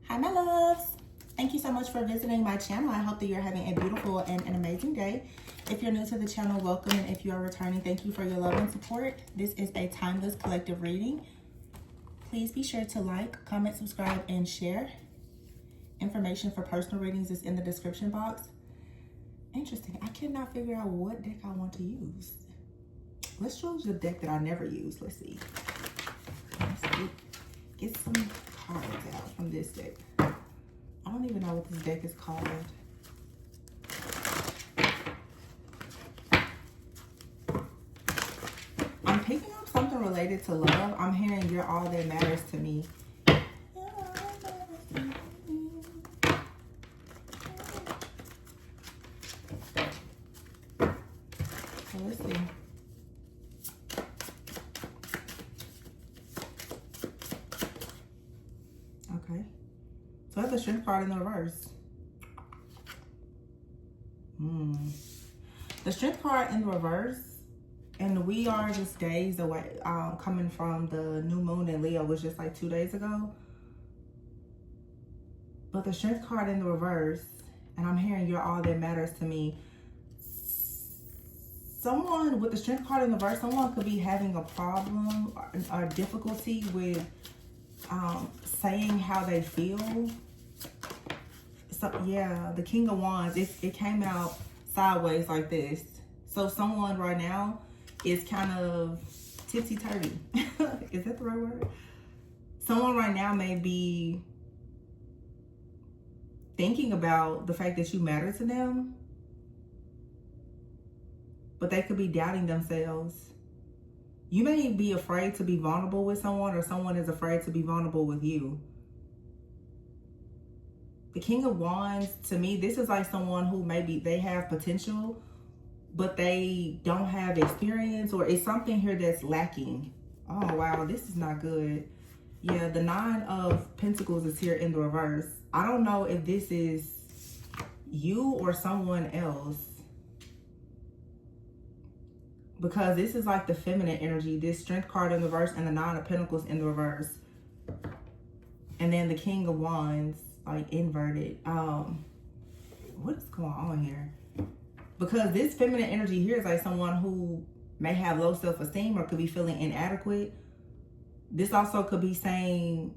Hi my loves, thank you so much for visiting my channel. I hope that you're having a beautiful and an amazing day. If you're new to the channel, welcome, and if you are returning, thank you for your love and support. This is a timeless collective reading. Please be sure to like, comment, subscribe, and share. Information for personal readings is in the description box. Interesting, I cannot figure out what deck I want to use. Let's choose the deck that I never use. Let's see. Get some cards out from this deck. I don't even know what this deck is called. I'm picking up something related to love. I'm hearing you're all that matters to me. So let's see. Okay. So that's a strength card in the reverse. The strength card in the reverse, and we are just days away, coming from the new moon in Leo, was just like 2 days ago. But the strength card in the reverse, and I'm hearing you're all that matters to me. Someone with the strength card in the reverse, someone could be having a problem or difficulty with saying how they feel. So yeah, the King of Wands, it came out sideways like this. So someone right now is kind of tipsy-turvy. Is that the right word? Someone right now may be thinking about the fact that you matter to them, but they could be doubting themselves. You may be afraid to be vulnerable with someone, or someone is afraid to be vulnerable with you. The King of Wands, to me, this is like someone who maybe they have potential, but they don't have experience, or it's something here that's lacking. Oh, wow, this is not good. Yeah, the Nine of Pentacles is here in the reverse. I don't know if this is you or someone else, because this is like the feminine energy. This Strength card in the reverse and the Nine of Pentacles in the reverse. And then the King of Wands, like inverted. What is going on here? Because this feminine energy here is like someone who may have low self-esteem or could be feeling inadequate. This also could be saying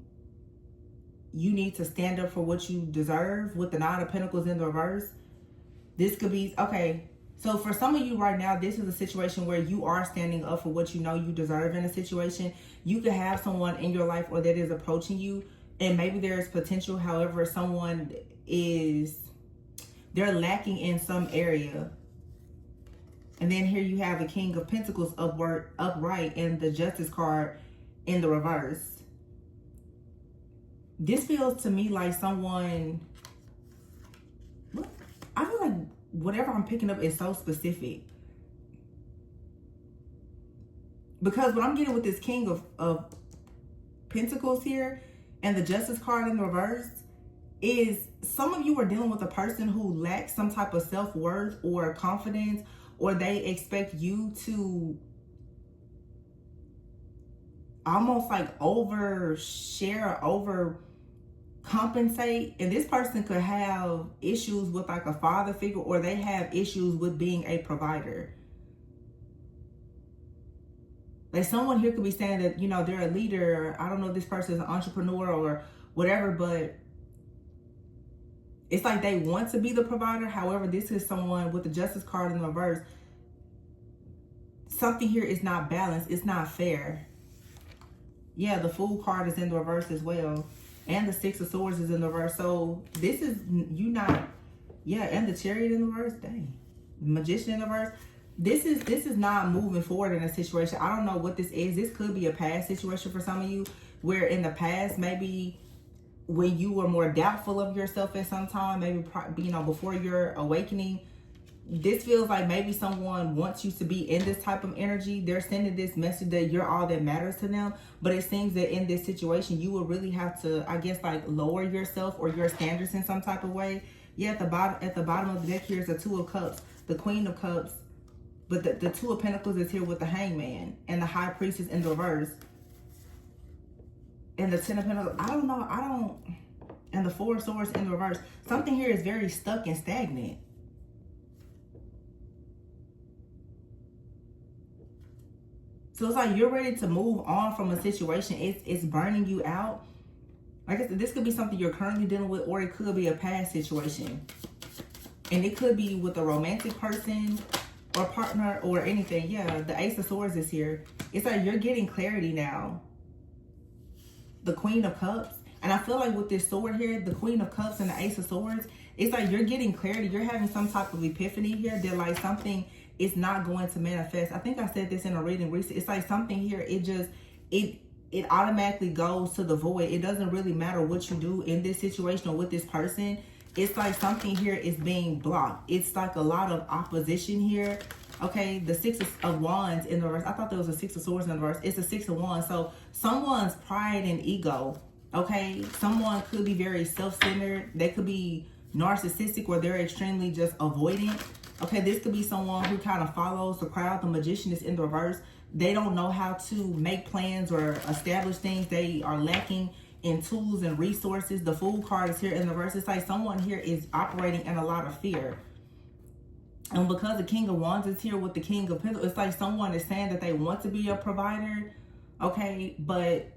you need to stand up for what you deserve with the Nine of Pentacles in the reverse. This could be, okay, so for some of you right now, this is a situation where you are standing up for what you know you deserve in a situation. You could have someone in your life or that is approaching you, and maybe there's potential. However, someone they're lacking in some area. And then here you have the King of Pentacles upright and the Justice card in the reverse. This feels to me like someone, I feel like whatever I'm picking up is so specific. Because what I'm getting with this King of Pentacles here and the Justice card in the reverse is some of you are dealing with a person who lacks some type of self-worth or confidence, or they expect you to almost like overshare, over compensate. And this person could have issues with like a father figure, or they have issues with being a provider. Like someone here could be saying that, you know, they're a leader. I don't know if this person is an entrepreneur or whatever, but it's like they want to be the provider. However, this is someone with the Justice card in the reverse. Something here is not balanced. It's not fair. Yeah, the Fool card is in the reverse as well. And the Six of Swords is in the reverse. So this is you not, yeah, and the Chariot in the reverse. Dang. The Magician in the reverse. This is not moving forward in a situation. I don't know what this is. This could be a past situation for some of you, where in the past, maybe when you were more doubtful of yourself at some time, maybe, you know, before your awakening, this feels like maybe someone wants you to be in this type of energy. They're sending this message that you're all that matters to them. But it seems that in this situation, you will really have to, I guess, like lower yourself or your standards in some type of way. Yeah, at the bottom of the deck here is the Two of Cups, the Queen of Cups, but the Two of Pentacles is here with the Hangman, and the High Priestess in the reverse. And the Ten of Pentacles, I don't know, and the Four of Swords in the reverse. Something here is very stuck and stagnant. So it's like you're ready to move on from a situation. It's burning you out. Like I said, this could be something you're currently dealing with, or it could be a past situation. And it could be with a romantic person or partner or anything. Yeah, the Ace of Swords is here. It's like you're getting clarity now. The Queen of Cups. And I feel like with this sword here, the Queen of Cups and the Ace of Swords, it's like you're getting clarity. You're having some type of epiphany here that like something is not going to manifest. I think I said this in a reading recently. It's like something here, it automatically goes to the void. It doesn't really matter what you do in this situation or with this person. It's like something here is being blocked. It's like a lot of opposition here. Okay, the Six of Wands in the reverse. I thought there was a Six of Swords in the reverse. It's a Six of Wands. So someone's pride and ego. Okay, someone could be very self-centered. They could be narcissistic, or they're extremely just avoidant. Okay, this could be someone who kind of follows the crowd. The Magician is in the reverse. They don't know how to make plans or establish things. They are lacking in tools and resources. The Fool card is here in the reverse. It's like someone here is operating in a lot of fear. And because the King of Wands is here with the King of Pentacles, it's like someone is saying that they want to be a provider, okay, but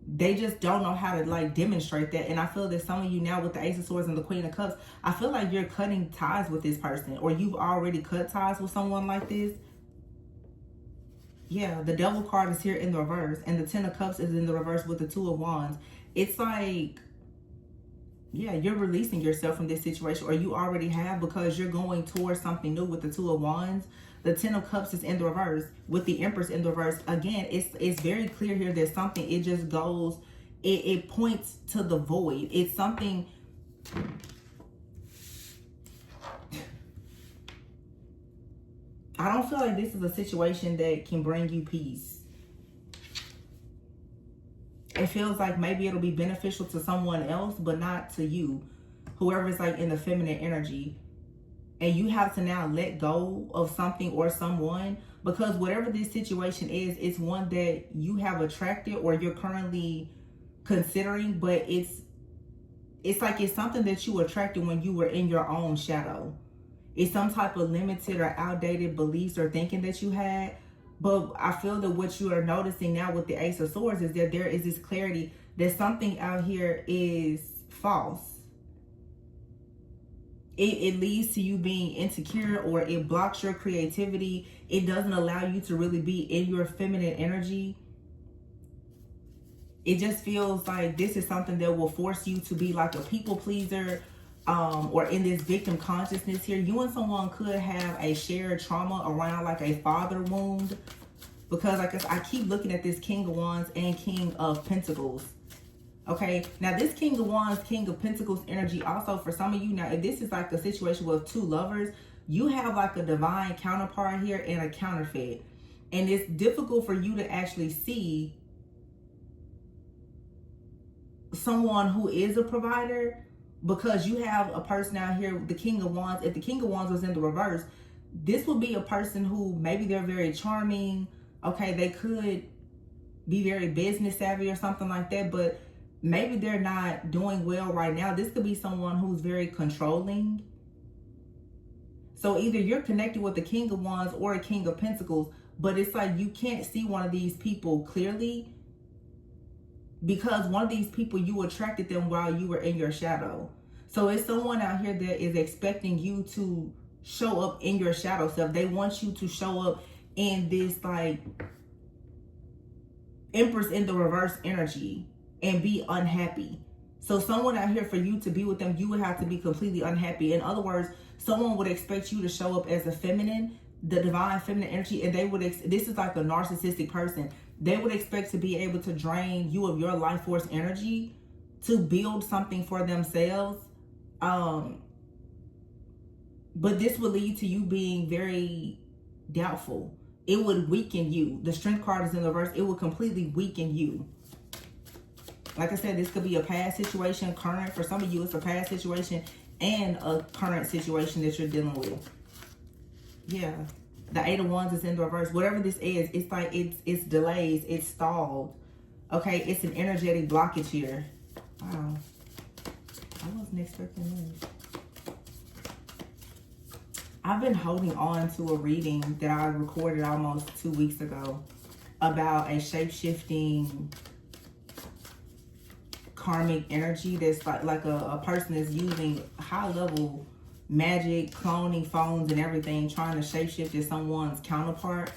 they just don't know how to like demonstrate that. And I feel that some of you now with the Ace of Swords and the Queen of Cups, I feel like you're cutting ties with this person, or you've already cut ties with someone like this. Yeah, the Devil card is here in the reverse, and the Ten of Cups is in the reverse with the Two of Wands. It's like, yeah, you're releasing yourself from this situation, or you already have, because you're going towards something new with the Two of Wands. The Ten of Cups is in the reverse with the Empress in the reverse. Again, it's very clear here that something, it just goes, it points to the void. It's something, I don't feel like this is a situation that can bring you peace. It feels like maybe it'll be beneficial to someone else, but not to you. Whoever is like in the feminine energy. And you have to now let go of something or someone, because whatever this situation is, it's one that you have attracted or you're currently considering, but it's like it's something that you attracted when you were in your own shadow. It's some type of limited or outdated beliefs or thinking that you had. But I feel that what you are noticing now with the Ace of Swords is that there is this clarity that something out here is false. It leads to you being insecure, or it blocks your creativity. It doesn't allow you to really be in your feminine energy. It just feels like this is something that will force you to be like a people pleaser, or in this victim consciousness here. You and someone could have a shared trauma around like a father wound, because like I keep looking at this King of Wands and King of Pentacles. Okay, now this King of Wands, King of Pentacles energy also for some of you. Now, if this is like a situation with two lovers, you have like a divine counterpart here and a counterfeit. And it's difficult for you to actually see someone who is a provider, because you have a person out here, the King of Wands. If the King of Wands was in the reverse, this would be a person who maybe they're very charming. Okay, they could be very business savvy or something like that, but maybe they're not doing well right now. This could be someone who's very controlling. So either you're connected with the King of Wands or a King of Pentacles, but it's like you can't see one of these people clearly, because one of these people, you attracted them while you were in your shadow. So it's someone out here that is expecting you to show up in your shadow self. They want you to show up in this like Empress in the reverse energy and be unhappy. So someone out here, for you to be with them, you would have to be completely unhappy. In other words, someone would expect you to show up as a feminine, the divine feminine energy, and they would, this is like a narcissistic person. They would expect to be able to drain you of your life force energy to build something for themselves. But this would lead to you being very doubtful. It would weaken you. The Strength card is in the reverse. It would completely weaken you. Like I said, this could be a past situation, current. For some of you, it's a past situation and a current situation that you're dealing with. Yeah. The Eight of Wands is in the reverse. Whatever this is, it's like it's delays, it's stalled. Okay, it's an energetic blockage here. Wow. wasn't expecting this. I've been holding on to a reading that I recorded almost 2 weeks ago about a shape-shifting karmic energy that's like a person is using high-level magic, cloning phones and everything, trying to shapeshift as someone's counterpart,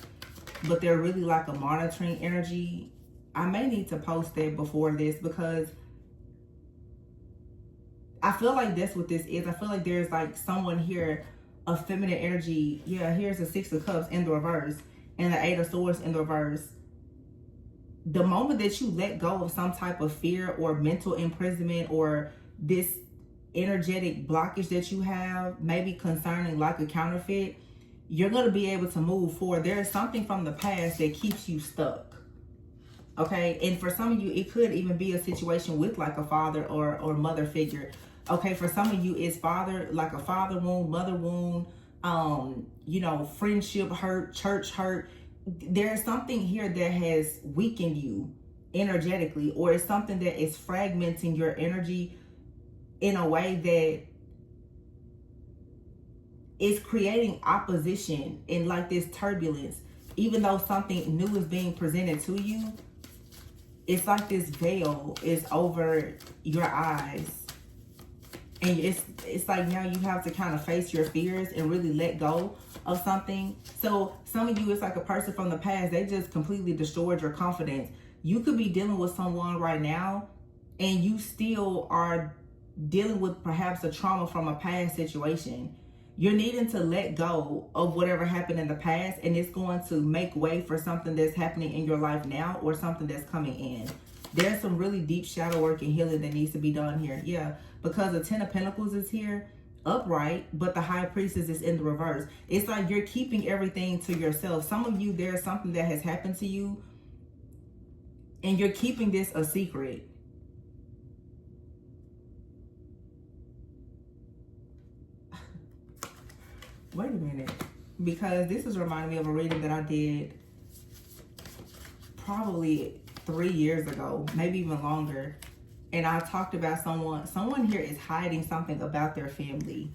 but they're really like a monitoring energy. I may need to post that before this because I feel like that's what this is. I feel like there's like someone here, a feminine energy. Yeah, here's the Six of Cups in the reverse and the Eight of Swords in the reverse. The moment that you let go of some type of fear or mental imprisonment or this energetic blockage that you have, maybe concerning like a counterfeit, you're going to be able to move forward. There is something from the past that keeps you stuck. Okay, and for some of you, it could even be a situation with like a father or mother figure. Okay, for some of you, it's father, like a father wound, mother wound, you know, friendship hurt, church hurt. There's something here that has weakened you energetically, or it's something that is fragmenting your energy in a way that is creating opposition and like this turbulence. Even though something new is being presented to you, it's like this veil is over your eyes. And it's like now you have to kind of face your fears and really let go of something. So some of you, it's like a person from the past, they just completely destroyed your confidence. You could be dealing with someone right now and you still are dealing with perhaps a trauma from a past situation. You're needing to let go of whatever happened in the past, and it's going to make way for something that's happening in your life now or something that's coming in. There's some really deep shadow work and healing that needs to be done here. Yeah, because the Ten of Pentacles is here upright, but the High Priestess is in the reverse. It's like you're keeping everything to yourself. Some of you, there's something that has happened to you and you're keeping this a secret. Wait a minute, because this is reminding me of a reading that I did probably 3 years ago, maybe even longer. And I talked about someone here is hiding something about their family.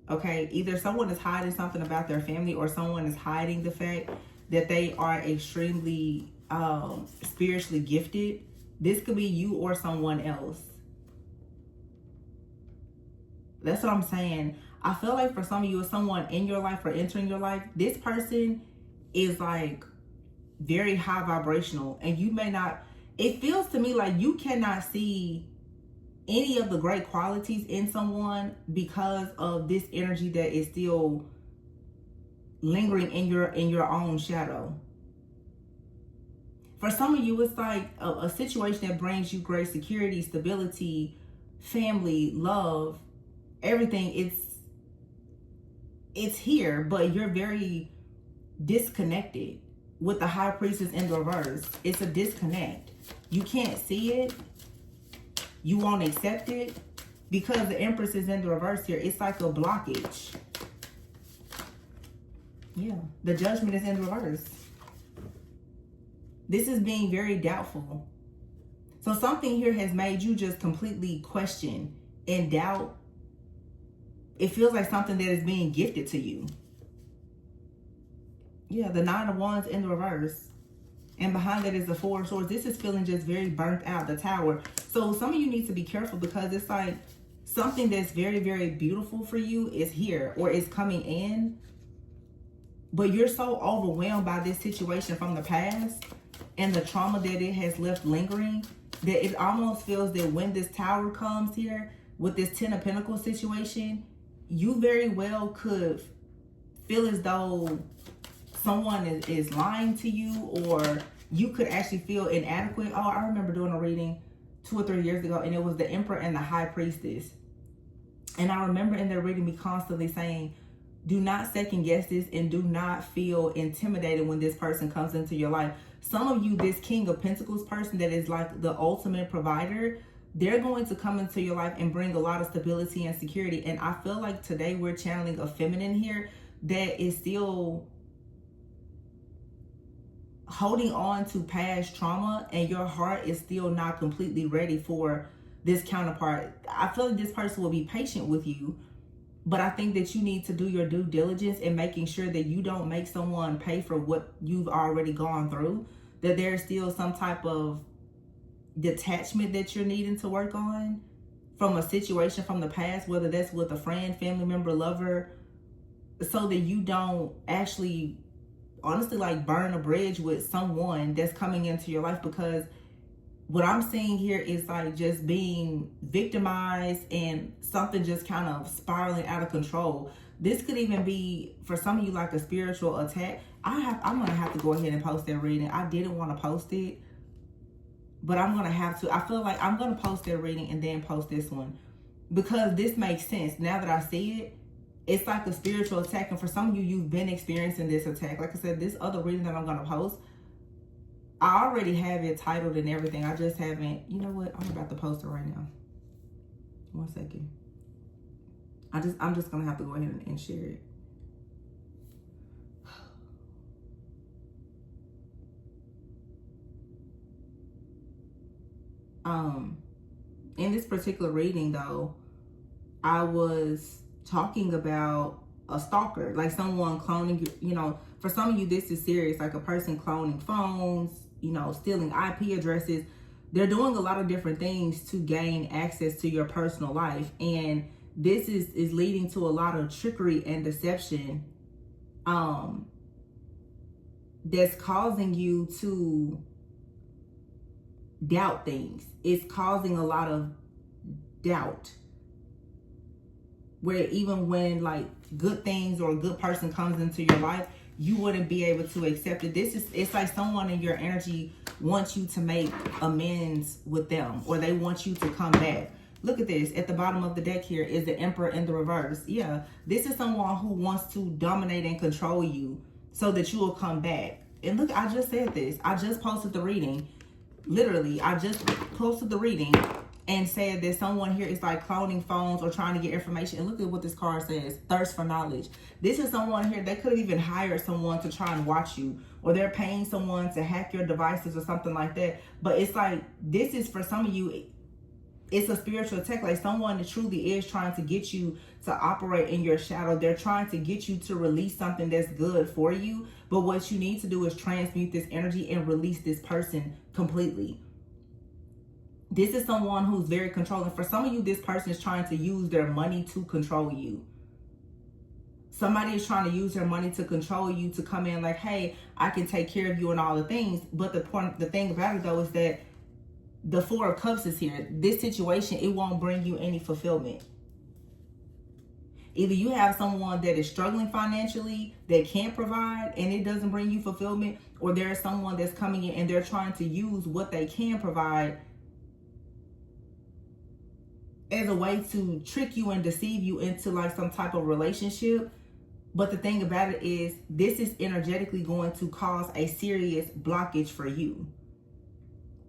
Okay, either someone is hiding something about their family or someone is hiding the fact that they are extremely spiritually gifted. This could be you or someone else. That's what I'm saying. I feel like for some of you, it's someone in your life or entering your life. This person is like very high vibrational, and you may not, it feels to me like you cannot see any of the great qualities in someone because of this energy that is still lingering in your own shadow. For some of you, it's like a situation that brings you great security, stability, family, love, everything. It's here, but you're very disconnected with the High Priestess in the reverse. It's a disconnect. You can't see it. You won't accept it because the Empress is in the reverse here. It's like a blockage. Yeah, the Judgment is in reverse. This is being very doubtful. So something here has made you just completely question and doubt. It feels like something that is being gifted to you. Yeah, the Nine of Wands in the reverse. And behind that is the Four of Swords. This is feeling just very burnt out, the Tower. So some of you need to be careful because it's like something that's very, very beautiful for you is here or is coming in. But you're so overwhelmed by this situation from the past and the trauma that it has left lingering that it almost feels that when this Tower comes here with this Ten of Pentacles situation, you very well could feel as though someone is lying to you, or you could actually feel inadequate. Oh, I remember doing a reading 2 or 3 years ago, and it was the Emperor and the High Priestess. And I remember in their reading me constantly saying, do not second guess this and do not feel intimidated when this person comes into your life. Some of you, this King of Pentacles person that is like the ultimate provider, they're going to come into your life and bring a lot of stability and security. And I feel like today we're channeling a feminine here that is still holding on to past trauma, and your heart is still not completely ready for this counterpart. I feel like this person will be patient with you, but I think that you need to do your due diligence in making sure that you don't make someone pay for what you've already gone through, that there's still some type of detachment that you're needing to work on from a situation from the past, whether that's with a friend, family member, lover, so that you don't actually honestly like burn a bridge with someone that's coming into your life. Because what I'm seeing here is like just being victimized and something just kind of spiraling out of control. This could even be for some of you like a spiritual attack. I'm gonna have to go ahead and post that reading. I didn't want to post it, but I'm gonna have to. I feel like I'm gonna post that reading and then post this one, because this makes sense now that I see it. It's like a spiritual attack, and for some of you, you've been experiencing this attack. Like I said, this other reading that I'm gonna post, I already have it titled and everything. I just haven't. You know what? I'm about to post it right now. 1 second. I'm just gonna have to go ahead and share it. In this particular reading though, I was talking about a stalker, like someone cloning you. You know, for some of you, this is serious, like a person cloning phones, you know, stealing IP addresses. They're doing a lot of different things to gain access to your personal life. And this is leading to a lot of trickery and deception that's causing you to doubt things. It's causing a lot of doubt, where even when like good things or a good person comes into your life, you wouldn't be able to accept it. It's like someone in your energy wants you to make amends with them, or they want you to come back. Look at this. At the bottom of the deck here is the Emperor in the reverse. Yeah, this is someone who wants to dominate and control you so that you will come back. And look, I just said this. I just posted the reading. Literally, I just posted the reading and said that someone here is like cloning phones or trying to get information. And look at what this card says: thirst for knowledge. This is someone here, they could have even hired someone to try and watch you, or they're paying someone to hack your devices or something like that. But it's like, this is for some of you, it's a spiritual attack. Like someone that truly is trying to get you to operate in your shadow. They're trying to get you to release something that's good for you. But what you need to do is transmute this energy and release this person completely. This is someone who's very controlling. For some of you, this person is trying to use their money to control you. Somebody is trying to use their money to control you, to come in like, hey, I can take care of you and all the things. But the thing about it though is that the Four of Cups is here. This situation, it won't bring you any fulfillment. Either you have someone that is struggling financially, that can't provide, and it doesn't bring you fulfillment, or there's someone that's coming in and they're trying to use what they can provide as a way to trick you and deceive you into like some type of relationship. But the thing about it is, this is energetically going to cause a serious blockage for you.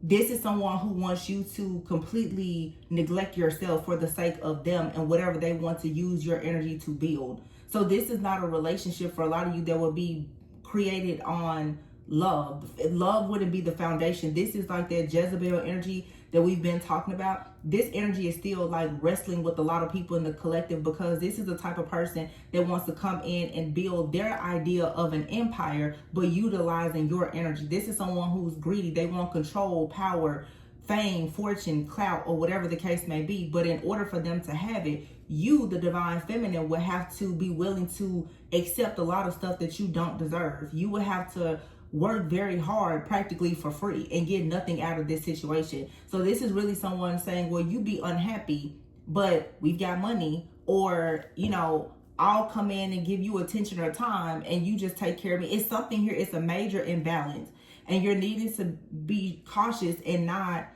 This is someone who wants you to completely neglect yourself for the sake of them and whatever they want to use your energy to build. So this is not a relationship for a lot of you that will be created on love. Love wouldn't be the foundation. This is like that Jezebel energy that we've been talking about. This energy is still like wrestling with a lot of people in the collective, because this is the type of person that wants to come in and build their idea of an empire, but utilizing your energy. This is someone who's greedy. They want control, power, fame, fortune, clout, or whatever the case may be. But in order for them to have it, you, the divine feminine, will have to be willing to accept a lot of stuff that you don't deserve. You will have to work very hard, practically for free, and get nothing out of this situation. So this is really someone saying, well, you be unhappy, but we've got money, or, you know, I'll come in and give you attention or time and you just take care of me. It's something here. It's a major imbalance, and you're needing to be cautious and not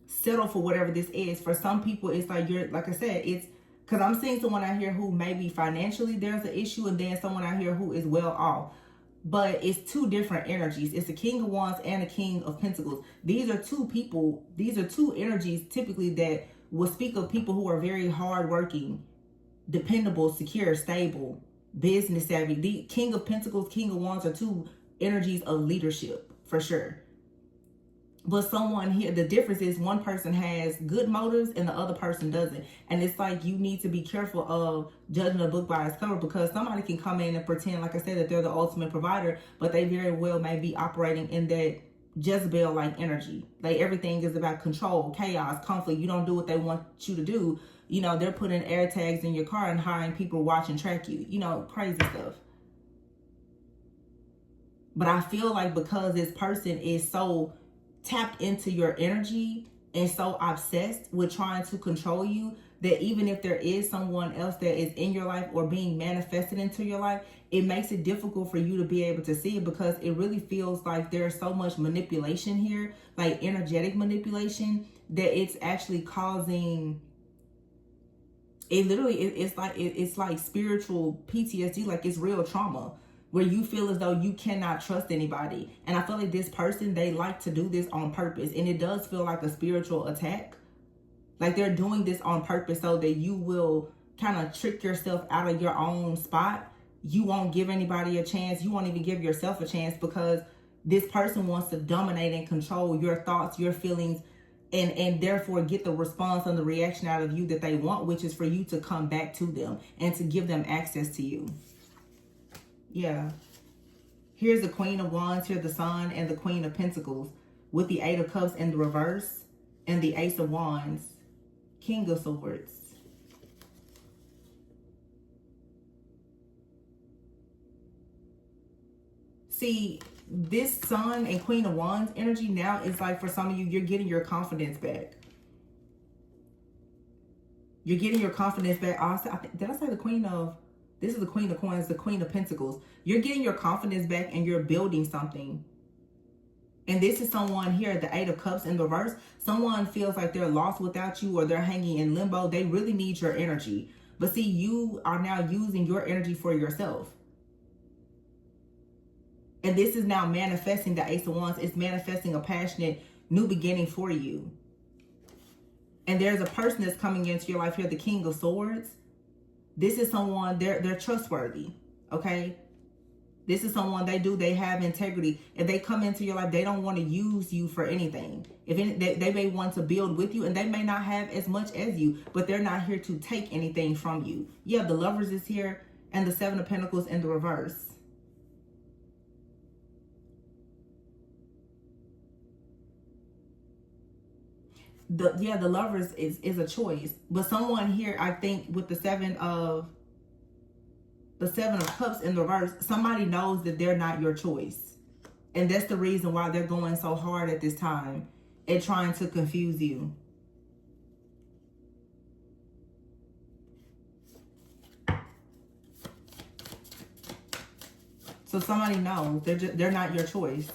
settle for whatever this is. For some people, it's like you're, like I said, it's because I'm seeing someone out here who maybe financially there's an issue, and then someone out here who is well off. But it's two different energies. It's a King of Wands and a King of Pentacles. These are two people. These are two energies typically that will speak of people who are very hardworking, dependable, secure, stable, business savvy. The King of Pentacles, King of Wands are two energies of leadership for sure. But someone here, the difference is one person has good motives and the other person doesn't. And it's like you need to be careful of judging a book by its cover, because somebody can come in and pretend, like I said, that they're the ultimate provider, but they very well may be operating in that Jezebel-like energy. Like everything is about control, chaos, conflict. You don't do what they want you to do. You know, they're putting air tags in your car and hiring people to watch and track you. You know, crazy stuff. But I feel like because this person is so tapped into your energy and so obsessed with trying to control you, that even if there is someone else that is in your life or being manifested into your life, it makes it difficult for you to be able to see it, because it really feels like there's so much manipulation here, like energetic manipulation, that it's actually causing, it literally, it's like spiritual PTSD, like it's real trauma, where you feel as though you cannot trust anybody. And I feel like this person, they like to do this on purpose. And it does feel like a spiritual attack. Like they're doing this on purpose so that you will kind of trick yourself out of your own spot. You won't give anybody a chance. You won't even give yourself a chance, because this person wants to dominate and control your thoughts, your feelings, and therefore get the response and the reaction out of you that they want, which is for you to come back to them and to give them access to you. Yeah. Here's the Queen of Wands, here the Sun, and the Queen of Pentacles, with the Eight of Cups in the reverse, and the Ace of Wands, King of Swords. See, this Sun and Queen of Wands energy now is like, for some of you, you're getting your confidence back. You're getting your confidence back. Did I say the Queen of... This is the Queen of Coins, the Queen of Pentacles. You're getting your confidence back and you're building something. And this is someone here, the Eight of Cups in the reverse. Someone feels like they're lost without you, or they're hanging in limbo. They really need your energy. But see, you are now using your energy for yourself. And this is now manifesting the Ace of Wands. It's manifesting a passionate new beginning for you. And there's a person that's coming into your life here, the King of Swords. This is someone, they're trustworthy, okay? This is someone, they have integrity. If they come into your life, they don't want to use you for anything. They may want to build with you, and they may not have as much as you, but they're not here to take anything from you. Yeah, the Lovers is here, and the Seven of Pentacles in the reverse. The Lovers is a choice, but someone here, I think, with the Seven of Cups in the reverse, somebody knows that they're not your choice, and that's the reason why they're going so hard at this time and trying to confuse you. So somebody knows they're not your choice.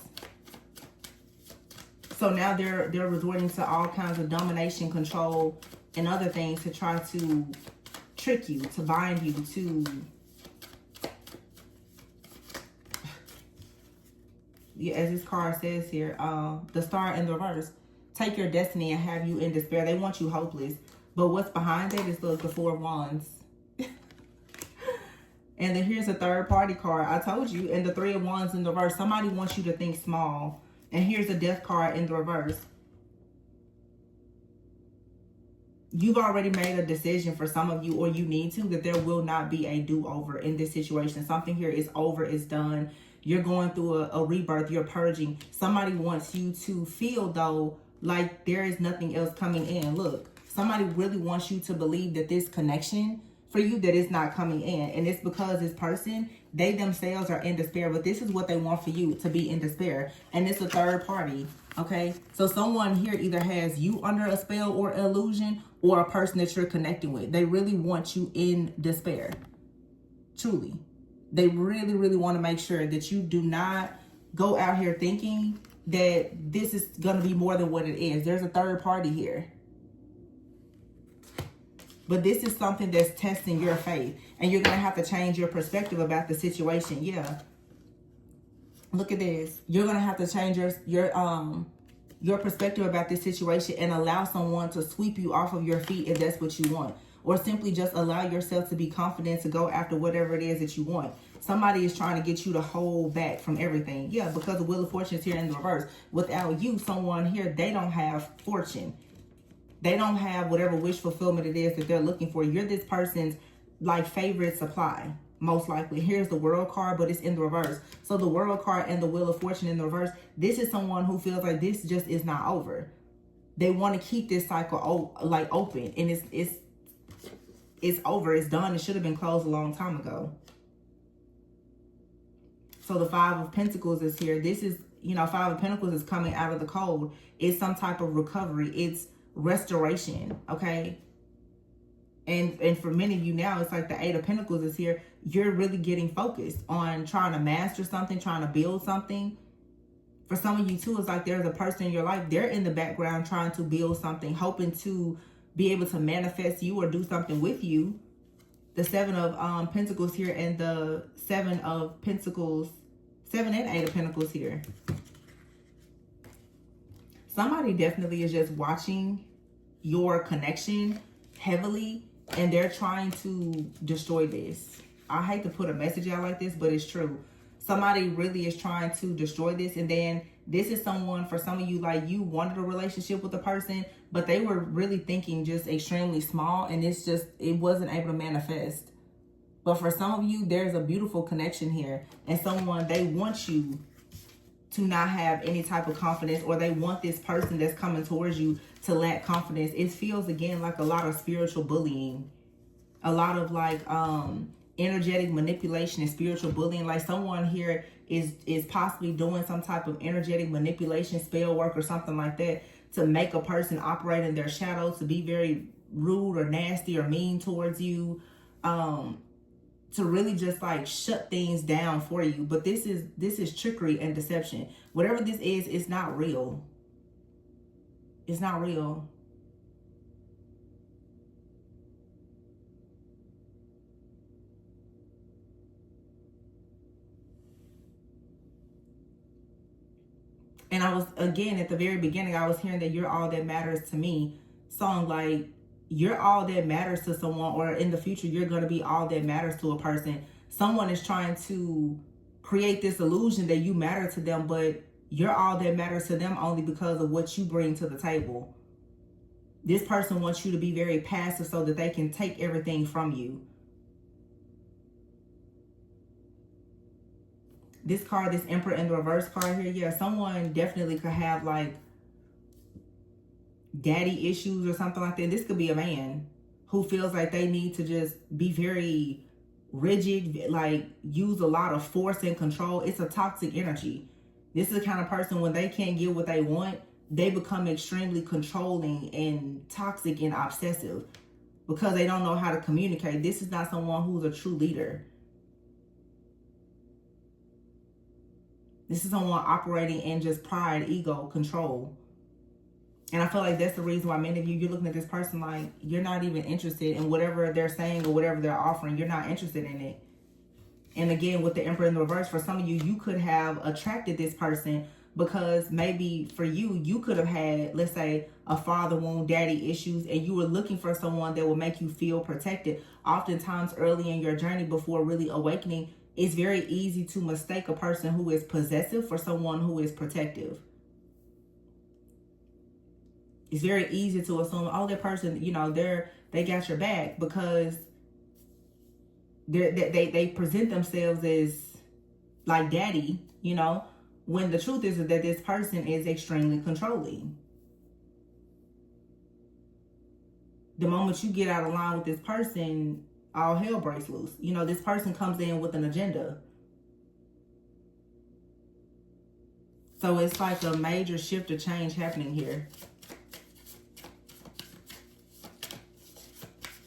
So now they're resorting to all kinds of domination, control, and other things to try to trick you, to bind you, to... Yeah, as this card says here, the Star in the reverse. Take your destiny and have you in despair. They want you hopeless. But what's behind it is, look, the Four of Wands. And then here's a third party card. I told you. And the Three of Wands in the reverse. Somebody wants you to think small. And here's a Death card in the reverse. You've already made a decision, for some of you, or you need to, that there will not be a do-over in this situation. Something here is over, it's done. You're going through a rebirth, you're purging. Somebody wants you to feel, though, like there is nothing else coming in. Look, somebody really wants you to believe that this connection for you, that is not coming in. And it's because this person, they themselves are in despair, but this is what they want for you, to be in despair. And it's a third party, okay? So someone here either has you under a spell or illusion, or a person that you're connecting with. They really want you in despair, truly. They really, really want to make sure that you do not go out here thinking that this is going to be more than what it is. There's a third party here. But this is something that's testing your faith. And you're going to have to change your perspective about the situation. Yeah. Look at this. You're going to have to change your perspective about this situation and allow someone to sweep you off of your feet if that's what you want. Or simply just allow yourself to be confident to go after whatever it is that you want. somebody is trying to get you to hold back from everything. Yeah, because the Wheel of Fortune is here in the reverse. Without you, someone here, they don't have fortune. They don't have whatever wish fulfillment it is that they're looking for. You're this person's like favorite supply, most likely. Here's the World card, but it's in the reverse. So the World card and the Wheel of Fortune in the reverse, this is someone who feels like this just is not over. They want to keep this cycle like open, and it's over. It's done. It should have been closed a long time ago. So the Five of Pentacles is here. This is, you know, Five of Pentacles is coming out of the cold. It's some type of recovery. It's restoration, okay? And for many of you now, it's like the Eight of Pentacles is here. You're really getting focused on trying to master something, trying to build something. For some of you too, it's like there's a person in your life, they're in the background trying to build something, hoping to be able to manifest you or do something with you. The Seven of Pentacles here and the Seven of Pentacles, Seven and Eight of Pentacles here. Somebody definitely is just watching your connection heavily, and they're trying to destroy this. I hate to put a message out like this, but it's true. Somebody really is trying to destroy this, and then this is someone, for some of you, like you wanted a relationship with a person, but they were really thinking just extremely small, and it wasn't able to manifest. But for some of you, there's a beautiful connection here, and someone, they want you to not have any type of confidence, or they want this person that's coming towards you to lack confidence. It feels, again, like a lot of spiritual bullying, a lot of like energetic manipulation and spiritual bullying. Like someone here is possibly doing some type of energetic manipulation, spell work or something like that, to make a person operate in their shadow, to be very rude or nasty or mean towards you, to really just like shut things down for you. But this is trickery and deception. Whatever this is, it's not real. It's not real. And I was, again, at the very beginning, I was hearing that you're all that matters to me song. Like, you're all that matters to someone, or in the future, you're going to be all that matters to a person. Someone is trying to create this illusion that you matter to them, but you're all that matters to them only because of what you bring to the table. This person wants you to be very passive so that they can take everything from you. This card, this Emperor in the reverse card here, yeah, someone definitely could have like daddy issues or something like that. This could be a man who feels like they need to just be very rigid, like use a lot of force and control. It's a toxic energy. This is the kind of person, when they can't get what they want, they become extremely controlling and toxic and obsessive because they don't know how to communicate. This is not someone who's a true leader. This is someone operating in just pride, ego, control. And I feel like that's the reason why many of you, you're looking at this person like you're not even interested in whatever they're saying or whatever they're offering. You're not interested in it. And again, with the Emperor in the reverse, for some of you, you could have attracted this person because maybe for you, you could have had, let's say, a father wound, daddy issues, and you were looking for someone that will make you feel protected. Oftentimes early in your journey before really awakening, it's very easy to mistake a person who is possessive for someone who is protective. It's very easy to assume, oh, that person, you know, they got your back because they present themselves as like daddy, you know, when the truth is that this person is extremely controlling. The moment you get out of line with this person, all hell breaks loose. You know, this person comes in with an agenda. So it's like a major shift or change happening here.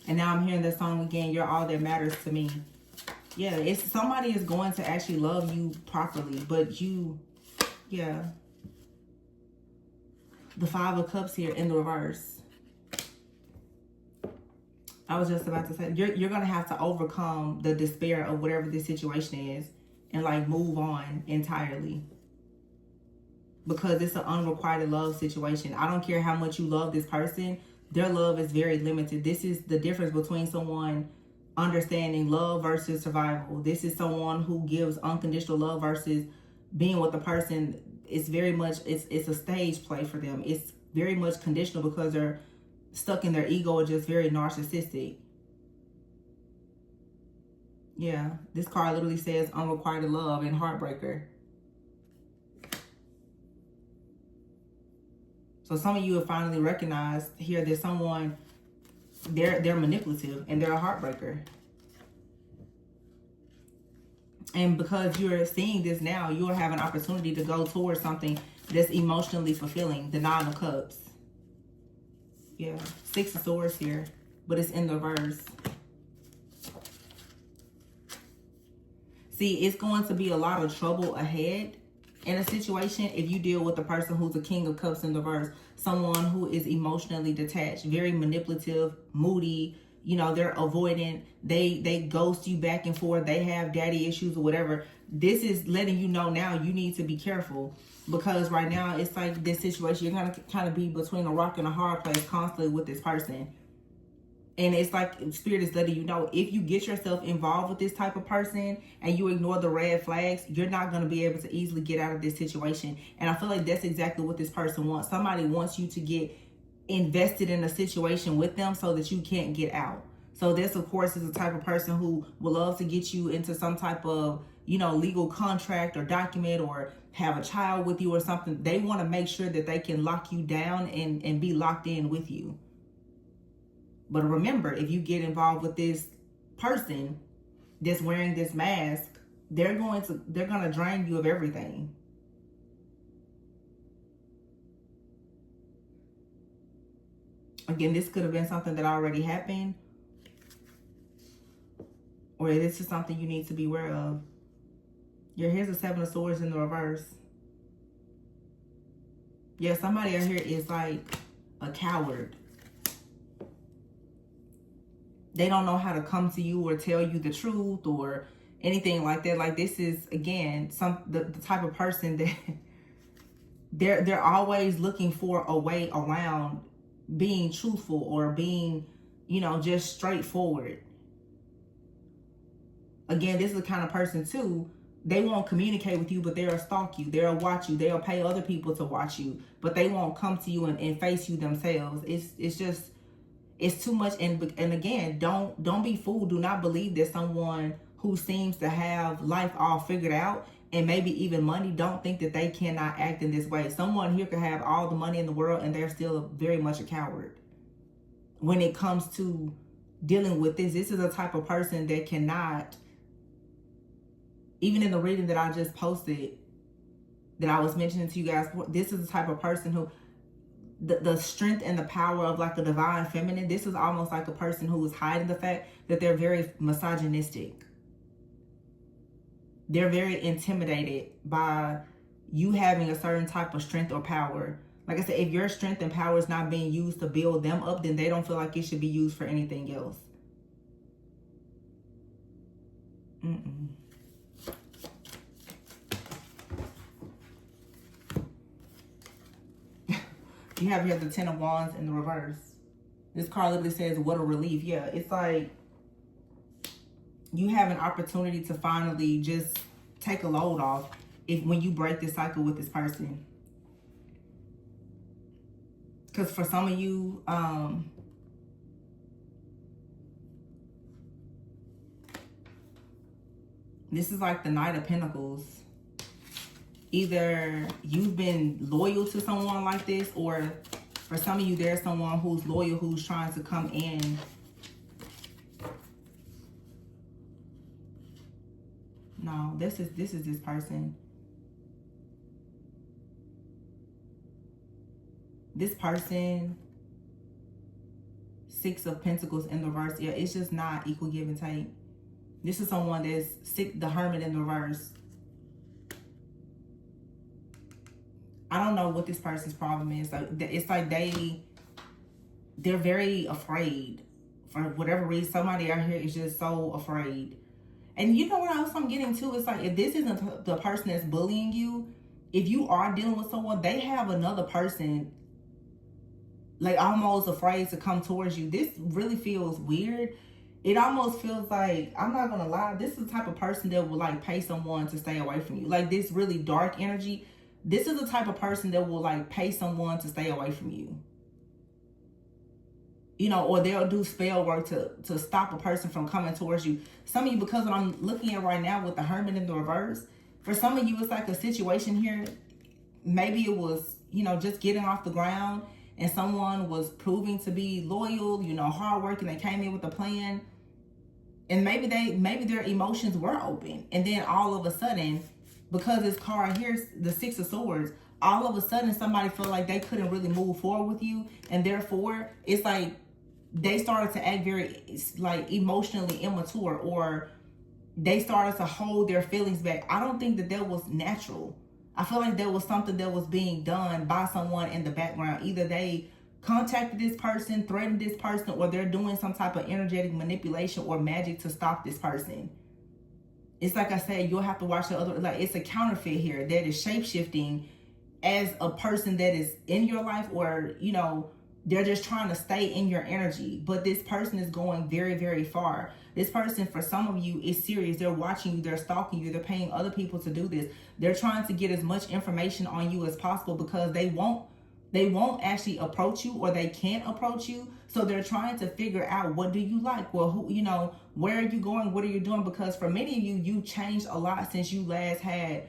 And now I'm hearing this song again, you're all that matters to me. Yeah, it's somebody is going to actually love you properly, but you, yeah. The Five of Cups here in the reverse. I was just about to say, you're going to have to overcome the despair of whatever this situation is and like move on entirely. Because it's an unrequited love situation. I don't care how much you love this person. Their love is very limited. This is the difference between someone understanding love versus survival. This is someone who gives unconditional love versus being with the person. It's very much, it's a stage play for them. It's very much conditional because they're stuck in their ego or just very narcissistic. Yeah, this card literally says unrequited love and heartbreaker. So some of you have finally recognized here that someone, they're manipulative and they're a heartbreaker. And because you're seeing this now, you'll have an opportunity to go towards something that's emotionally fulfilling. The Nine of Cups. Yeah, Six of Swords here, but it's in the reverse. See, it's going to be a lot of trouble ahead in a situation if you deal with a person who's a King of Cups in the reverse. Someone who is emotionally detached, very manipulative, moody. You know, they're avoidant. They ghost you back and forth. They have daddy issues or whatever. This is letting you know now you need to be careful. Because right now, it's like this situation, you're going to kind of be between a rock and a hard place constantly with this person. And it's like Spirit is letting you know, if you get yourself involved with this type of person and you ignore the red flags, you're not going to be able to easily get out of this situation. And I feel like that's exactly what this person wants. Somebody wants you to get invested in a situation with them so that you can't get out. So this, of course, is the type of person who will love to get you into some type of, you know, legal contract or document or have a child with you or something. They want to make sure that they can lock you down and be locked in with you. But remember, if you get involved with this person that's wearing this mask, they're going to drain you of everything. Again, this could have been something that already happened, or this is something you need to be aware of. Yeah, here's the Seven of Swords in the reverse. Yeah, somebody out here is like a coward. They don't know how to come to you or tell you the truth or anything like that. Like, this is, again, the type of person that they're always looking for a way around being truthful or being, you know, just straightforward. Again, this is the kind of person too, they won't communicate with you, but they'll stalk you, they'll watch you, they'll pay other people to watch you, but they won't come to you and face you themselves. It's just, it's too much. And again, don't be fooled. Do not believe that someone who seems to have life all figured out and maybe even money, don't think that they cannot act in this way. Someone here could have all the money in the world and they're still very much a coward. When it comes to dealing with this is a type of person that cannot, even in the reading that I just posted, that I was mentioning to you guys, this is the type of person who, the strength and the power of like a divine feminine, this is almost like a person who is hiding the fact that they're very misogynistic. They're very intimidated by you having a certain type of strength or power. Like I said, if your strength and power is not being used to build them up, then they don't feel like it should be used for anything else. You have here the Ten of Wands in the reverse. This card literally says, what a relief. Yeah, it's like you have an opportunity to finally just take a load off when you break this cycle with this person. Because for some of you, this is like the Knight of Pentacles. Either you've been loyal to someone like this, or for some of you, there's someone who's loyal, who's trying to come in. No, this is this person. This person, Six of Pentacles in the reverse. Yeah, it's just not equal give and take. This is someone that's the Hermit in the reverse. I don't know what this person's problem is. Like, it's like they're very afraid for whatever reason. Somebody out here is just so afraid. And you know what else I'm getting to? It's like, if this isn't the person that's bullying you, if you are dealing with someone, they have another person like almost afraid to come towards you. This really feels weird. it almost feels like, I'm not gonna lie, this is the type of person that will like pay someone to stay away from you. Like this really dark energy, this is the type of person that will like pay someone to stay away from you. You know, or they'll do spell work to stop a person from coming towards you. Some of you, because what I'm looking at right now with the Hermit in the reverse, for some of you, it's like a situation here. Maybe it was, you know, just getting off the ground and someone was proving to be loyal, you know, hardworking. They came in with a plan. And maybe their emotions were open. And then all of a sudden, because this card here's the Six of Swords, all of a sudden somebody felt like they couldn't really move forward with you. And therefore, it's like they started to act very like emotionally immature, or they started to hold their feelings back. I don't think that was natural. I feel like there was something that was being done by someone in the background. Either they contacted this person, threatened this person, or they're doing some type of energetic manipulation or magic to stop this person. It's like I said, you'll have to watch the other, like it's a counterfeit here that is shape-shifting as a person that is in your life, or, you know, they're just trying to stay in your energy. But this person is going very, very far. This person, for some of you, is serious. They're watching you. They're stalking you. They're paying other people to do this. They're trying to get as much information on you as possible because they won't actually approach you, or they can't approach you. So they're trying to figure out, what do you like? Well, who, you know, where are you going? What are you doing? Because for many of you, you changed a lot since you last had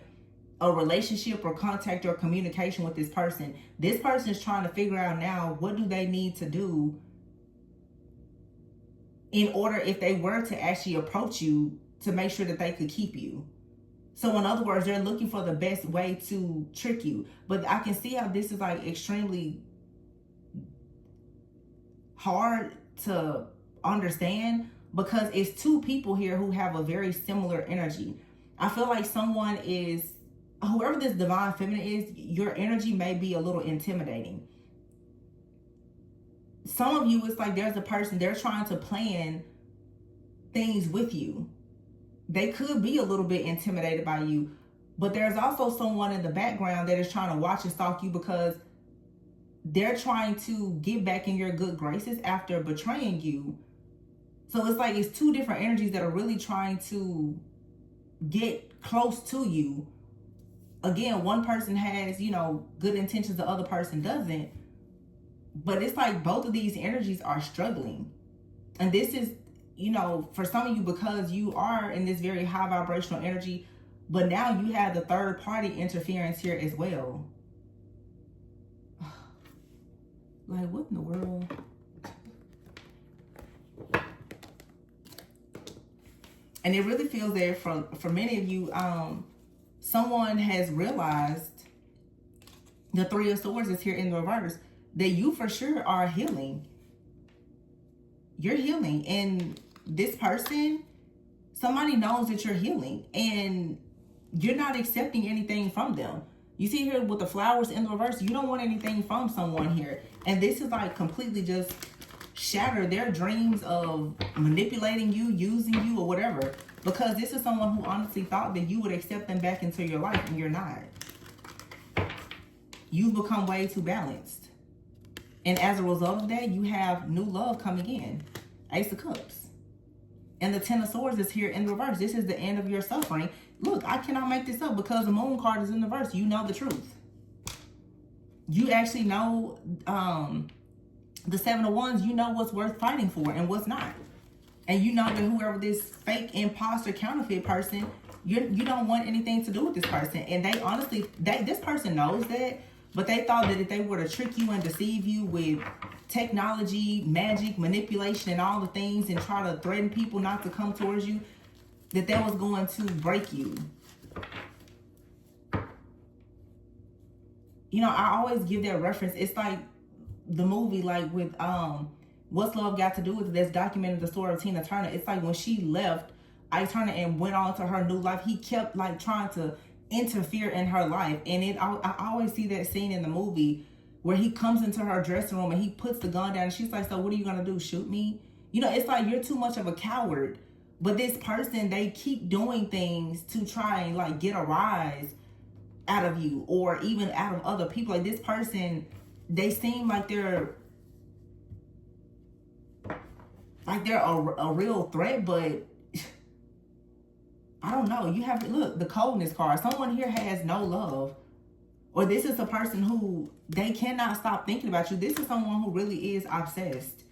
a relationship or contact or communication with this person. This person is trying to figure out now, what do they need to do in order, if they were to actually approach you, to make sure that they could keep you. So in other words, they're looking for the best way to trick you. But I can see how this is like extremely hard to understand, because it's two people here who have a very similar energy. I feel like someone is, whoever this divine feminine is, your energy may be a little intimidating. Some of you, it's like there's a person, they're trying to plan things with you. They could be a little bit intimidated by you, but there's also someone in the background that is trying to watch and stalk you, because they're trying to get back in your good graces after betraying you. So it's like it's two different energies that are really trying to get close to you. Again, one person has, you know, good intentions, the other person doesn't. But it's like both of these energies are struggling. And this is, you know, for some of you, because you are in this very high vibrational energy, but now you have the third party interference here as well. Like, what in the world? And it really feels that for many of you, someone has realized, the Three of Swords is here in the reverse, that you for sure are healing. You're healing. And this person, somebody knows that you're healing, and you're not accepting anything from them. You see here with the flowers in the reverse, you don't want anything from someone here. And this is like completely just shatter their dreams of manipulating you, using you, or whatever. Because this is someone who honestly thought that you would accept them back into your life, and you're not. You've become way too balanced. And as a result of that, you have new love coming in. Ace of Cups. And the Ten of Swords is here in reverse. This is the end of your suffering. Look, I cannot make this up, because the Moon card is in the reverse. You know the truth. You actually know the Seven of Wands. You know what's worth fighting for and what's not. And you know that whoever this fake imposter counterfeit person, you don't want anything to do with this person. And they honestly, this person knows that, but they thought that if they were to trick you and deceive you with technology, magic, manipulation, and all the things, and try to threaten people not to come towards you, that was going to break you. You know, I always give that reference. It's like the movie, like with What's Love Got to Do With It, that's documented the story of Tina Turner. It's like when she left Ike Turner and went on to her new life, he kept like trying to interfere in her life. And I always see that scene in the movie where he comes into her dressing room and he puts the gun down, and she's like, so what are you gonna do, shoot me? You know, it's like, you're too much of a coward. But this person, they keep doing things to try and like get a rise out of you, or even out of other people. Like this person, they seem like they're like they're a real threat, but I don't know. You have, look, the coldness card. Someone here has no love. Or this is a person who, they cannot stop thinking about you. This is someone who really is obsessed.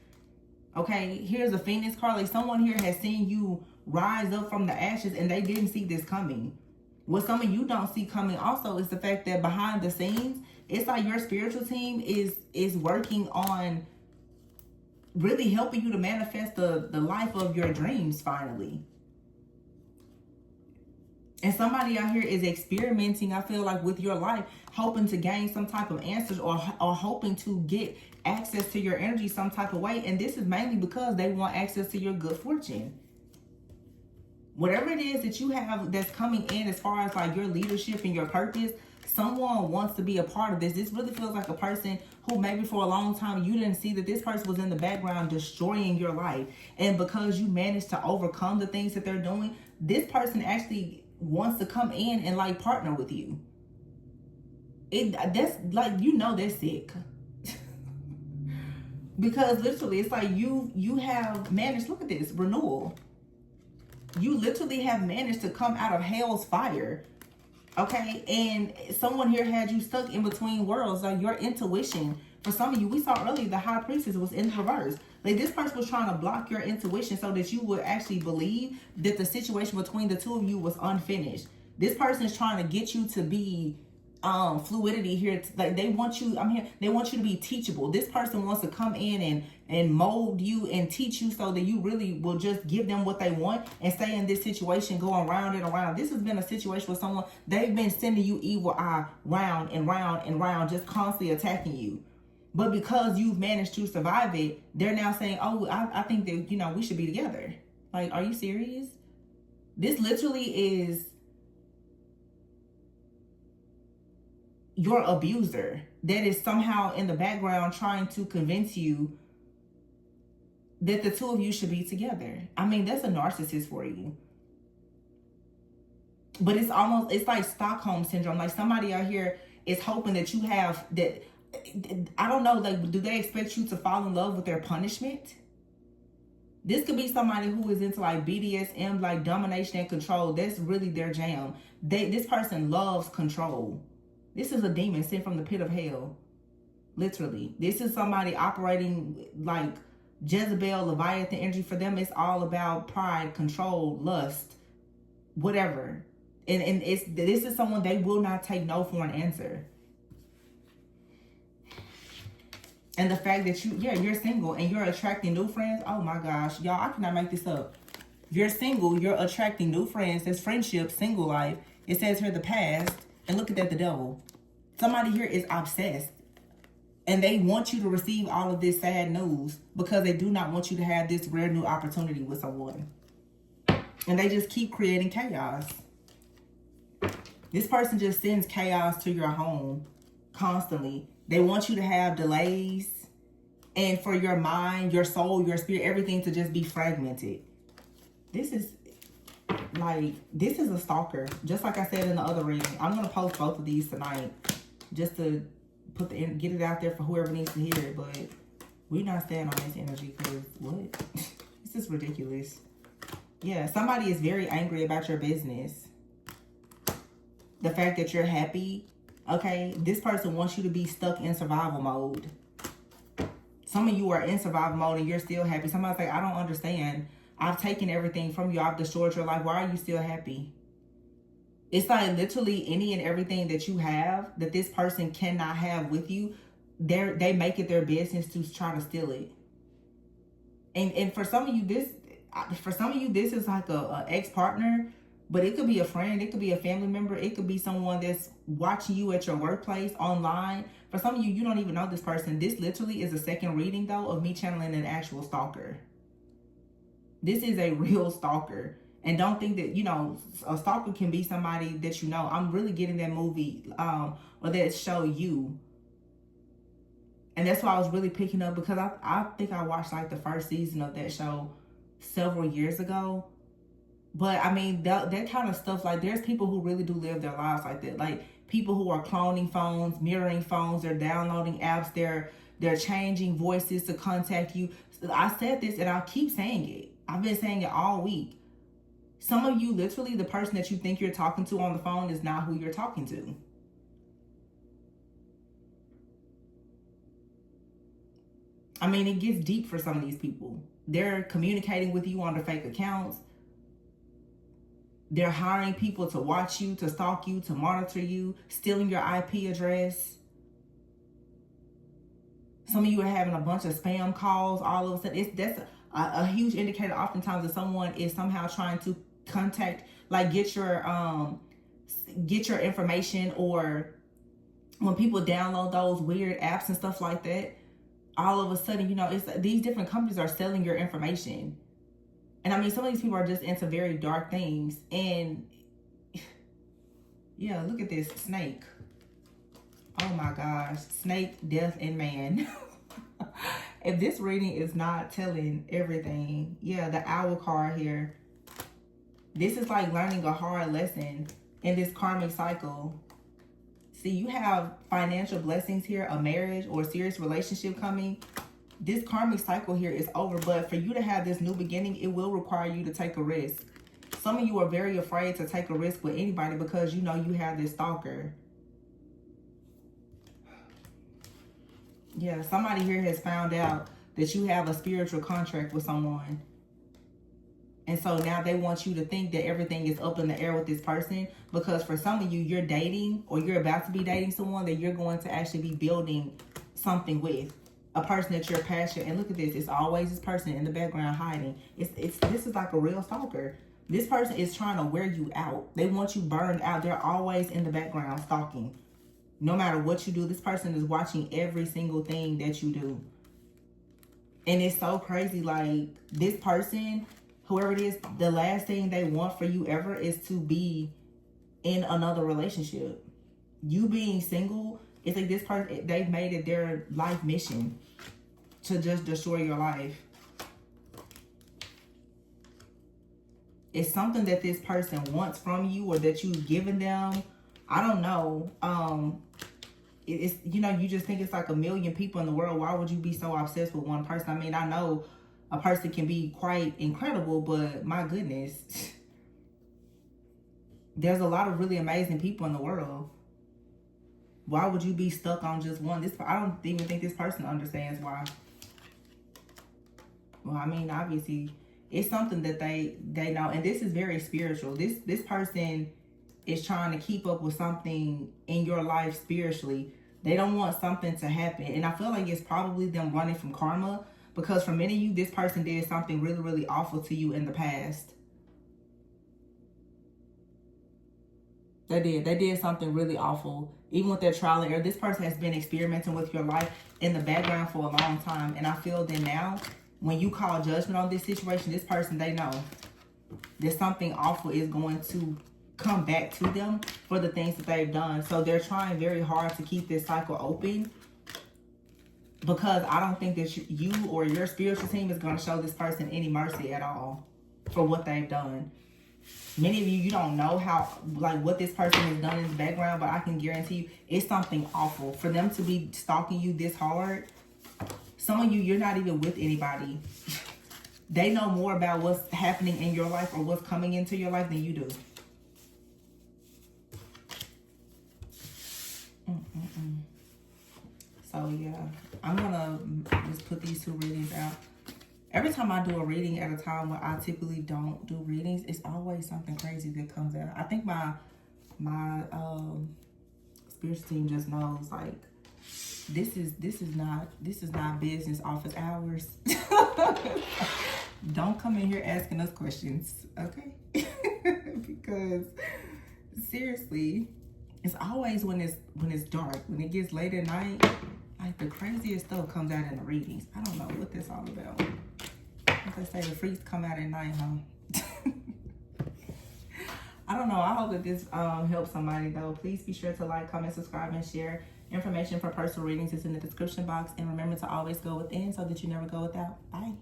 Okay, here's a Phoenix card. Like someone here has seen you rise up from the ashes and they didn't see this coming. What some of you don't see coming also is the fact that behind the scenes, it's like your spiritual team is working on really helping you to manifest the life of your dreams finally. And somebody out here is experimenting, I feel like, with your life, hoping to gain some type of answers or hoping to get access to your energy some type of way. And this is mainly because they want access to your good fortune. Whatever it is that you have that's coming in as far as like your leadership and your purpose, someone wants to be a part of this. This really feels like a person who maybe for a long time you didn't see that this person was in the background destroying your life. And because you managed to overcome the things that they're doing, this person actually wants to come in and like partner with you. That's like, you know, they're sick. Because literally it's like you have managed, look at this, renewal. You literally have managed to come out of hell's fire. Okay, and someone here had you stuck in between worlds. Like your intuition, for some of you, we saw earlier the high priestess was in reverse. Like this person was trying to block your intuition so that you would actually believe that the situation between the two of you was unfinished. This person is trying to get you to be fluidity here. Like they want you, they want you to be teachable. This person wants to come in and mold you and teach you so that you really will just give them what they want and stay in this situation going round and around. This has been a situation with someone, they've been sending you evil eye round and round and round, just constantly attacking you. But because you've managed to survive it, they're now saying, oh, I think that, you know, we should be together. Like, are you serious? This literally is your abuser that is somehow in the background trying to convince you that the two of you should be together. I mean, that's a narcissist for you. But it's almost, it's like Stockholm syndrome. Like somebody out here is hoping that you have that. I don't know, like, do they expect you to fall in love with their punishment? This could be somebody who is into like BDSM, like domination and control. That's really their jam. This person loves control. This is a demon sent from the pit of hell. Literally. This is somebody operating like Jezebel, Leviathan energy. For them, it's all about pride, control, lust, whatever. And this is someone, they will not take no for an answer. And the fact that you're single and you're attracting new friends. Oh my gosh, y'all, I cannot make this up. You're single, you're attracting new friends. There's friendship, single life. It says here the past. And look at that, the devil. Somebody here is obsessed. And they want you to receive all of this sad news because they do not want you to have this rare new opportunity with someone. And they just keep creating chaos. This person just sends chaos to your home constantly. They want you to have delays and for your mind, your soul, your spirit, everything to just be fragmented. This is a stalker. Just like I said in the other reading, I'm going to post both of these tonight just to get it out there for whoever needs to hear it. But we're not staying on this energy because what? This is ridiculous. Yeah, somebody is very angry about your business. The fact that you're happy. Okay, this person wants you to be stuck in survival mode. Some of you are in survival mode and you're still happy. Somebody's like, I don't understand. I've taken everything from you. I've destroyed your life. Why are you still happy? It's like literally any and everything that you have that this person cannot have with you, they make it their business to try to steal it. And for some of you, this is like a ex-partner. But it could be a friend, it could be a family member, it could be someone that's watching you at your workplace, online. For some of you, you don't even know this person. This literally is a second reading, though, of me channeling an actual stalker. This is a real stalker. And don't think that, you know, a stalker can be somebody that you know. I'm really getting that movie or that show You. And that's why I was really picking up, because I think I watched like the first season of that show several years ago. But I mean, that kind of stuff, like there's people who really do live their lives like that. Like people who are cloning phones, mirroring phones, they're downloading apps, they're They're changing voices to contact you. I said this and I'll keep saying it. I've been saying it all week. Some of you, literally, the person that you think you're talking to on the phone is not who you're talking to. I mean, it gets deep for some of these people. They're communicating with you on their fake accounts. They're hiring people to watch you, to stalk you, to monitor you, stealing your IP address. Some of you are having a bunch of spam calls all of a sudden. That's a huge indicator oftentimes that someone is somehow trying to contact, like get your information, or when people download those weird apps and stuff like that, all of a sudden, you know, it's these different companies are selling your information. And I mean, some of these people are just into very dark things. And yeah, look at this snake. Oh my gosh, snake, death, and man. If this reading is not telling everything, yeah, the owl card here. This is like learning a hard lesson in this karmic cycle. See, you have financial blessings here, a marriage or a serious relationship coming. This karmic cycle here is over, but for you to have this new beginning, it will require you to take a risk. Some of you are very afraid to take a risk with anybody because you know you have this stalker. Yeah, somebody here has found out that you have a spiritual contract with someone. And so now they want you to think that everything is up in the air with this person, because for some of you, you're dating or you're about to be dating someone that you're going to actually be building something with. A person that you're passionate. And look at this. It's always this person in the background hiding. This is like a real stalker. This person is trying to wear you out. They want you burned out. They're always in the background stalking. No matter what you do, this person is watching every single thing that you do. And it's so crazy. Like, this person, whoever it is, the last thing they want for you ever is to be in another relationship. You being single, it's like this person, they've made it their life mission to just destroy your life. It's something that this person wants from you or that you've given them. I don't know. It's, you know, you just think it's like a million people in the world. Why would you be so obsessed with one person? I mean, I know a person can be quite incredible, but my goodness, there's a lot of really amazing people in the world. Why would you be stuck on just one? I don't even think this person understands why. Well, I mean, obviously, it's something that they know, and this is very spiritual. This person is trying to keep up with something in your life spiritually. They don't want something to happen, and I feel like it's probably them running from karma, because for many of you, this person did something really, really awful to you in the past. They did something really awful. Even with their trial and error, this person has been experimenting with your life in the background for a long time. And I feel that now, when you call judgment on this situation, this person, they know that something awful is going to come back to them for the things that they've done. So they're trying very hard to keep this cycle open, because I don't think that you or your spiritual team is going to show this person any mercy at all for what they've done. Many of you, you don't know how, like, what this person has done in the background, but I can guarantee you it's something awful. For them to be stalking you this hard, some of you, you're not even with anybody. They know more about what's happening in your life or what's coming into your life than you do. So, yeah, I'm going to just put these two readings out. Every time I do a reading at a time where I typically don't do readings, it's always something crazy that comes out. I think my spiritual team just knows, like, this is not business office hours. Don't come in here asking us questions, okay? Because seriously, it's always when it's dark, when it gets late at night, like, the craziest stuff comes out in the readings. I don't know what that's all about. As they say, the freaks come out at night, huh? I don't know. I hope that this helps somebody, though. Please be sure to like, comment, subscribe, and share. Information for personal readings is in the description box. And remember to always go within so that you never go without. Bye.